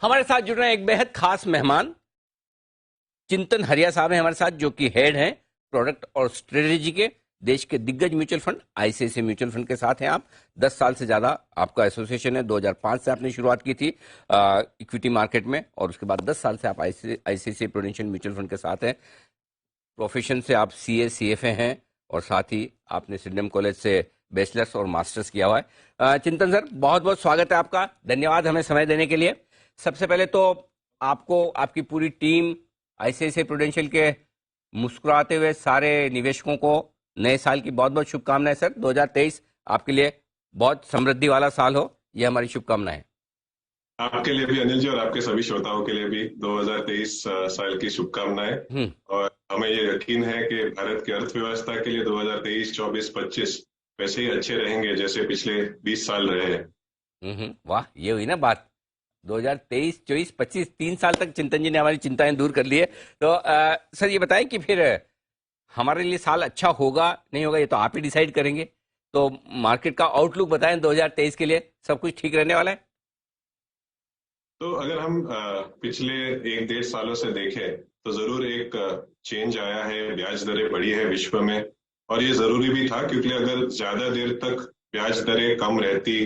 हमारे साथ जुड़ रहे हैं एक बेहद खास मेहमान चिंतन हरिया साहब हैं हमारे साथ, जो कि हेड हैं प्रोडक्ट और स्ट्रेटेजी के देश के दिग्गज mutual fund ICICI mutual fund के साथ हैं आप। 10 साल से ज्यादा आपका एसोसिएशन है। 2005 से आपने शुरुआत की थी इक्विटी मार्केट में, और उसके बाद 10 साल से आप आईसीआईसीआई प्रूडेंशियल म्यूचुअल फंड के साथ हैं। प्रोफेशन से आप सीए सीएफए हैं, और साथ ही आपने सिडनम कॉलेज से बैचलर्स और मास्टर्स किया हुआ है। चिंतन सर, बहुत बहुत स्वागत है आपका। धन्यवाद हमें समय देने के लिए। सबसे पहले तो आपको, आपकी पूरी टीम, आईसीआईसीआई प्रूडेंशियल के मुस्कुराते हुए सारे निवेशकों को नए साल की बहुत बहुत शुभकामनाएं सर। 2023 आपके लिए बहुत समृद्धि वाला साल हो, ये हमारी शुभकामनाएं। आपके लिए भी अनिल जी, और आपके सभी श्रोताओं के लिए भी 2023 साल की शुभकामनाएं। हम्म। और हमें ये यकीन है कि भारत की अर्थव्यवस्था के लिए 2023, 24, 25 वैसे ही अच्छे रहेंगे जैसे पिछले 20 साल रहे हैं। वाह, ये हुई ना बात। 2023, 24, 25 3 साल तक चिंतन जी ने हमारी चिंताएं दूर कर ली है। तो सर ये बताएं कि फिर हमारे लिए साल अच्छा होगा नहीं होगा, ये तो आप ही डिसाइड करेंगे। तो मार्केट का आउटलुक बताएं 2023 के लिए। सब कुछ ठीक रहने वाला है? तो अगर हम पिछले 1-1.5 सालों से देखें तो जरूर एक चेंज आया है, ब्याज दरें बढ़ी है विश्व में। और ये जरूरी भी था, क्योंकि अगर ज्यादा देर तक ब्याज दरें कम रहती,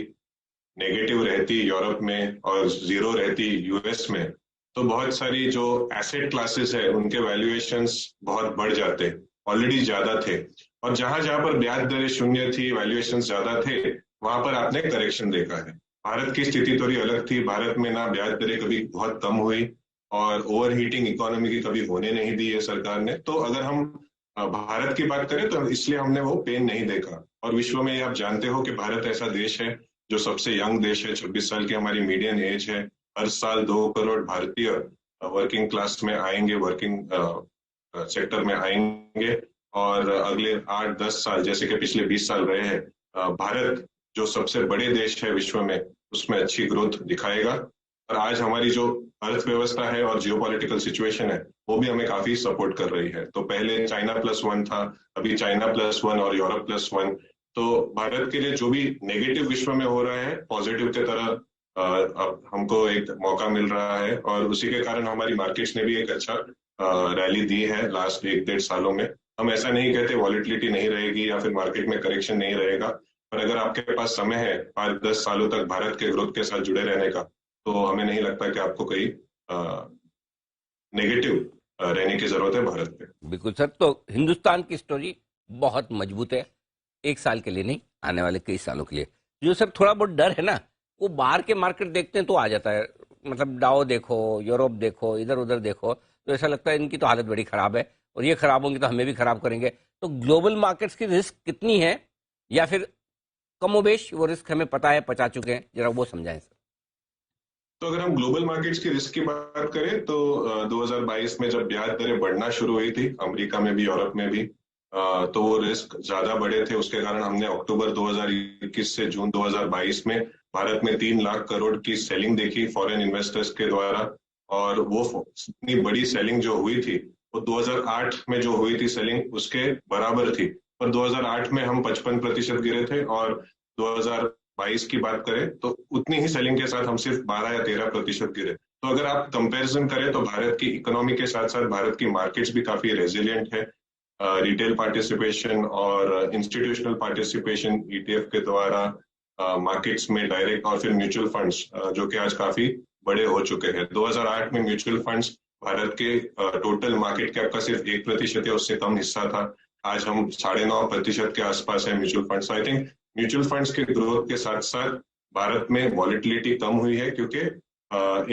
नेगेटिव रहती यूरोप में और जीरो रहती यूएस में, तो बहुत सारी जो एसेट क्लासेस है उनके वैल्यूएशंस बहुत बढ़ जाते, ऑलरेडी ज्यादा थे। और जहां जहां पर ब्याज दरें शून्य थी, वैल्यूएशंस ज्यादा थे, वहां पर आपने करेक्शन देखा है। भारत की स्थिति थोड़ी अलग थी। भारत में ना ब्याज दरें कभी बहुत कम हुई, और ओवर हीटिंग इकोनॉमी की कभी होने नहीं दी है सरकार ने। तो अगर हम भारत की बात करें तो इसलिए हमने वो पेन नहीं देखा। और विश्व में आप जानते हो कि भारत ऐसा देश है जो सबसे यंग देश है। 26 साल की हमारी मीडियन एज है। हर साल 2 करोड़ भारतीय वर्किंग क्लास में आएंगे, वर्किंग सेक्टर में आएंगे। और अगले 8-10 साल, जैसे कि पिछले 20 साल रहे हैं, भारत जो सबसे बड़े देश है विश्व में, उसमें अच्छी ग्रोथ दिखाएगा। और आज हमारी जो अर्थव्यवस्था है और जियोपॉलिटिकल सिचुएशन है, वो भी हमें काफी सपोर्ट कर रही है। तो पहले चाइना प्लस वन था, अभी चाइना प्लस वन और यूरोप प्लस वन। तो भारत के लिए जो भी नेगेटिव विश्व में हो रहा है, पॉजिटिव की तरह अब हमको एक मौका मिल रहा है। और उसी के कारण हमारी मार्केट्स ने भी एक अच्छा रैली दी है लास्ट 1-1.5 सालों में। हम ऐसा नहीं कहते वॉलिटिलिटी नहीं रहेगी या फिर मार्केट में करेक्शन नहीं रहेगा, पर अगर आपके पास समय है 5-10 सालों तक भारत के ग्रोथ के साथ जुड़े रहने का, तो हमें नहीं लगता कि आपको कहीं नेगेटिव रहने की जरूरत है भारत पे। बिल्कुल सर। तो हिंदुस्तान की स्टोरी बहुत मजबूत है, एक साल के लिए नहीं, आने वाले कई सालों के लिए। जो सर थोड़ा बहुत डर है ना, वो बाहर के मार्केट देखते हैं तो आ जाता है। मतलब डाओ देखो, यूरोप देखो, इधर उधर देखो, तो ऐसा लगता है इनकी तो हालत बड़ी खराब है, और ये खराब होंगी तो हमें भी खराब करेंगे। तो ग्लोबल मार्केट्स की रिस्क कितनी है, या फिर कमोबेश वो रिस्क हमें पता है, पचा चुके हैं, जरा वो समझाएं सर। तो अगर हम ग्लोबल मार्केट्स की रिस्क की बात करें तो 2022 में जब ब्याज दरें बढ़ना शुरू हुई थी, अमेरिका में भी यूरोप में भी, तो वो रिस्क ज्यादा बड़े थे। उसके कारण हमने अक्टूबर 2021 से जून 2022 में भारत में 3 लाख करोड़ की सेलिंग देखी फॉरेन इन्वेस्टर्स के द्वारा। और वो इतनी बड़ी सेलिंग जो हुई थी, वो 2008 में जो हुई थी सेलिंग उसके बराबर थी। पर 2008 में हम 55% गिरे थे, और 2022 की बात करें तो उतनी ही सेलिंग के साथ हम सिर्फ 12 या 13% गिरे। तो अगर आप कंपैरिजन करें तो भारत की इकोनॉमी के साथ साथ भारत की मार्केट्स भी काफी रेजिलियंट है। रिटेल पार्टिसिपेशन और इंस्टीट्यूशनल पार्टिसिपेशन ईटीएफ के द्वारा मार्केट्स में डायरेक्ट, और फिर म्यूचुअल फंड्स जो कि आज काफी बड़े हो चुके हैं। 2008 में म्यूचुअल फंड्स भारत के टोटल मार्केट कैप का सिर्फ 1% या उससे कम हिस्सा था। आज हम 9.5% के आसपास है mutual funds. I think mutual funds के ग्रोथ के साथ साथ भारत में वॉलिटिलिटी कम हुई है, क्योंकि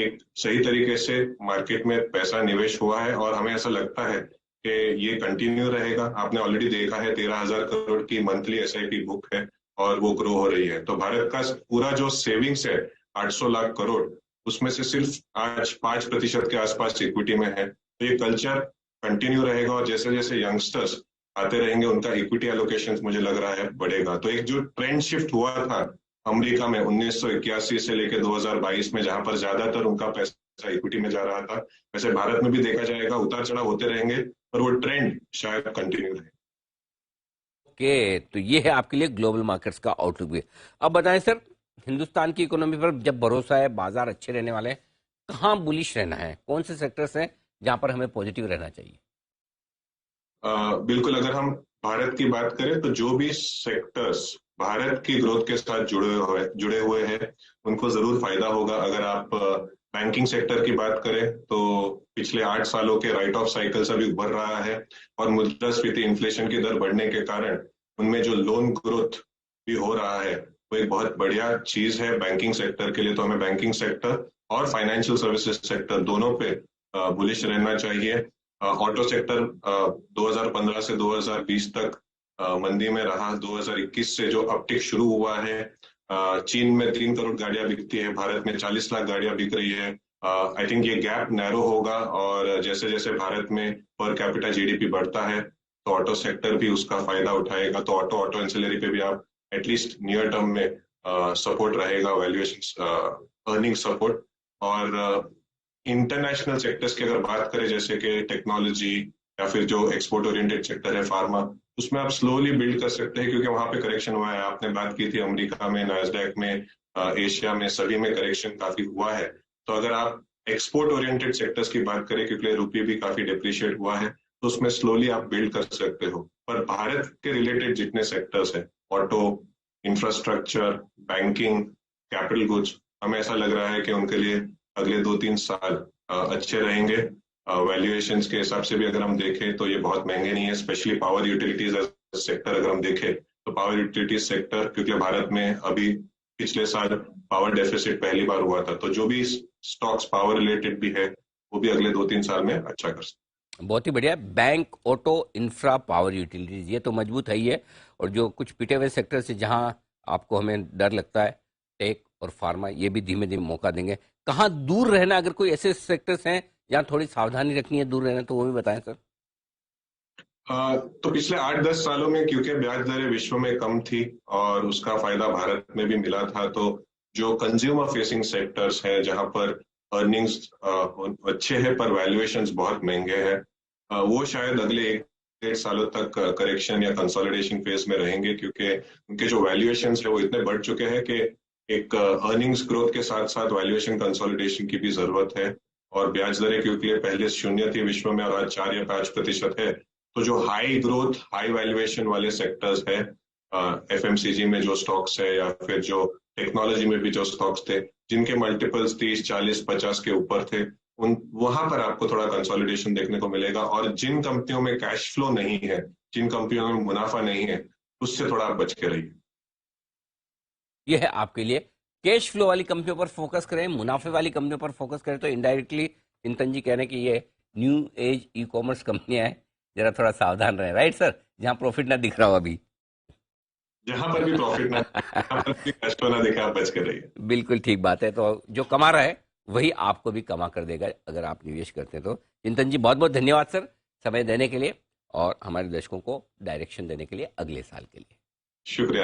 एक सही तरीके से मार्केट में पैसा निवेश हुआ है। और हमें ऐसा लगता है कि ये कंटिन्यू रहेगा। आपने ऑलरेडी देखा है 13,000 करोड़ की मंथली एसआईपी बुक है, और वो ग्रो हो रही है। तो भारत का पूरा जो सेविंग्स है 800 लाख करोड़, उसमें से सिर्फ आज 5% के आसपास इक्विटी में है। तो ये कल्चर कंटिन्यू रहेगा, और जैसे जैसे यंगस्टर्स आते रहेंगे उनका इक्विटी एलोकेशन मुझे लग रहा है बढ़ेगा। तो एक जो ट्रेंड शिफ्ट हुआ था अमेरिका में 1981 से लेकर 2022 में, जहां पर ज्यादातर उनका पैसा इक्विटी में जा रहा था, वैसे भारत में भी देखा जाएगा। उतार चढ़ाव होते रहेंगे, पर वो ट्रेंड शायद कंटिन्यू रहे। ओके, तो ये है आपके लिए ग्लोबल मार्केट्स का आउटलुक भी। अब बताएं सर, हिंदुस्तान की इकोनॉमी पर जब भरोसा है, बाजार अच्छे रहने वाले हैं, कहाँ बुलिश रहना है, कौन से सेक्टर्स हैं जहां पर हमें पॉजिटिव रहना चाहिए? बिल्कुल, अगर हम भारत की बात करें तो जो भी सेक्टर्स भारत की ग्रोथ के साथ जुड़े हुए हैं उनको जरूर फायदा होगा। अगर आप बैंकिंग सेक्टर की बात करें तो पिछले 8 सालों के राइट ऑफ साइकिल्स अभी उभर रहा है, और मुद्रास्फीति इन्फ्लेशन की दर बढ़ने के कारण उनमें जो लोन ग्रोथ भी हो रहा है वो एक बहुत बढ़िया चीज है बैंकिंग सेक्टर के लिए। तो हमें बैंकिंग सेक्टर और फाइनेंशियल सर्विसेज सेक्टर दोनों पे बुलिश रहना चाहिए। ऑटो सेक्टर 2015 से 2020 तक मंदी में रहा। 2021 से जो अपटिक शुरू हुआ है, चीन में 3 करोड़ गाड़ियां बिकती है, भारत में 40 लाख गाड़ियां बिक रही है। आई थिंक ये गैप नैरो होगा, और जैसे जैसे भारत में पर कैपिटा जीडीपी बढ़ता है तो ऑटो सेक्टर भी उसका फायदा उठाएगा। तो ऑटो ऑटो एंसिलरी पे भी आप एटलीस्ट नियर टर्म में सपोर्ट रहेगा, वैल्यूएशन अर्निंग सपोर्ट। और इंटरनेशनल सेक्टर्स की अगर बात करें जैसे कि टेक्नोलॉजी या फिर जो एक्सपोर्ट ओरिएंटेड सेक्टर है फार्मा, उसमें आप स्लोली बिल्ड कर सकते हैं क्योंकि वहां पे करेक्शन हुआ है। आपने बात की थी अमेरिका में, नास्डैक में, एशिया में, सभी में करेक्शन काफी हुआ है। तो अगर आप एक्सपोर्ट ओरिएंटेड सेक्टर्स की बात करें, क्योंकि रुपये भी काफी डिप्रिशिएट हुआ है, तो उसमें स्लोली आप बिल्ड कर सकते हो। पर भारत के रिलेटेड जितने सेक्टर्स हैं, auto, infrastructure, banking, capital goods, हमें ऐसा लग रहा है कि उनके लिए अगले 2-3 साल अच्छे रहेंगे। वैल्यूएशंस के हिसाब से भी अगर हम देखें तो ये बहुत महंगे नहीं है, स्पेशली पावर यूटिलिटीज सेक्टर अगर हम देखें तो पावर यूटिलिटीज सेक्टर, क्योंकि भारत में अभी पिछले साल पावर डेफिसिट पहली बार हुआ था, तो जो भी स्टॉक्स पावर रिलेटेड भी है वो भी अगले 2-3 साल में अच्छा कर सकते। बहुत ही बढ़िया। Bank, auto, infra, power utilities, ये तो मजबूत है ही है। और जो कुछ पिटे हुए सेक्टर से जहां आपको हमें डर लगता है, टेक और फार्मा, ये भी धीमे धीमे मौका देंगे। कहाँ दूर रहना, अगर कोई ऐसे सेक्टर्स हैं जहां थोड़ी सावधानी रखनी है, दूर रहना, तो वो भी बताएं सर। तो पिछले 8-10 सालों में क्योंकि ब्याज दरें विश्व में कम थी और उसका फायदा भारत में भी मिला था, तो जो कंज्यूमर फेसिंग सेक्टर्स हैं जहां पर अर्निंग्स अच्छे हैं पर वैल्यूएशंस बहुत महंगे हैं, वो शायद अगले 1-1.5 सालों तक करेक्शन या कंसोलिडेशन फेज में रहेंगे, क्योंकि उनके जो वैल्यूएशंस है वो इतने बढ़ चुके हैं कि एक अर्निंग्स ग्रोथ के साथ साथ वैल्यूएशन कंसोलिडेशन की भी जरूरत है। और ब्याज दरें क्योंकि पहले शून्य थी विश्व में और आज 4 या 5% है, तो जो हाई ग्रोथ हाई वैल्यूएशन वाले सेक्टर्स है, एफएमसीजी में जो स्टॉक्स है या फिर जो टेक्नोलॉजी में भी जो स्टॉक्स थे जिनके मल्टीपल्स 30, 40, 50 के ऊपर थे, उन वहां पर आपको थोड़ा कंसोलिडेशन देखने को मिलेगा। और जिन कंपनियों में कैश फ्लो नहीं है, जिन कंपनियों में मुनाफा नहीं है, उससे थोड़ा आप बच के रहिए। ये है आपके लिए। कैश फ्लो वाली कंपनियों पर फोकस करें, मुनाफे वाली कंपनियों पर फोकस करें, तो इनडायरेक्टली चिंतन जी कह रहे हैं कि ये न्यू एज ई कॉमर्स कंपनियां हैं, जरा थोड़ा सावधान रहें, राइट सर? जहां प्रॉफिट ना दिख रहा हो अभी। जहां पर भी प्रॉफिट ना, जहां पर भी कैश फ्लो ना दिखे, आप बच के रहिए। बिल्कुल ठीक बात है। तो जो कमा रहा है वही आपको भी कमा कर देगा अगर आप निवेश करते हैं तो। चिंतन जी, बहुत बहुत धन्यवाद सर, समय देने के लिए और हमारे दर्शकों को डायरेक्शन देने के लिए अगले साल के लिए। शुक्रिया।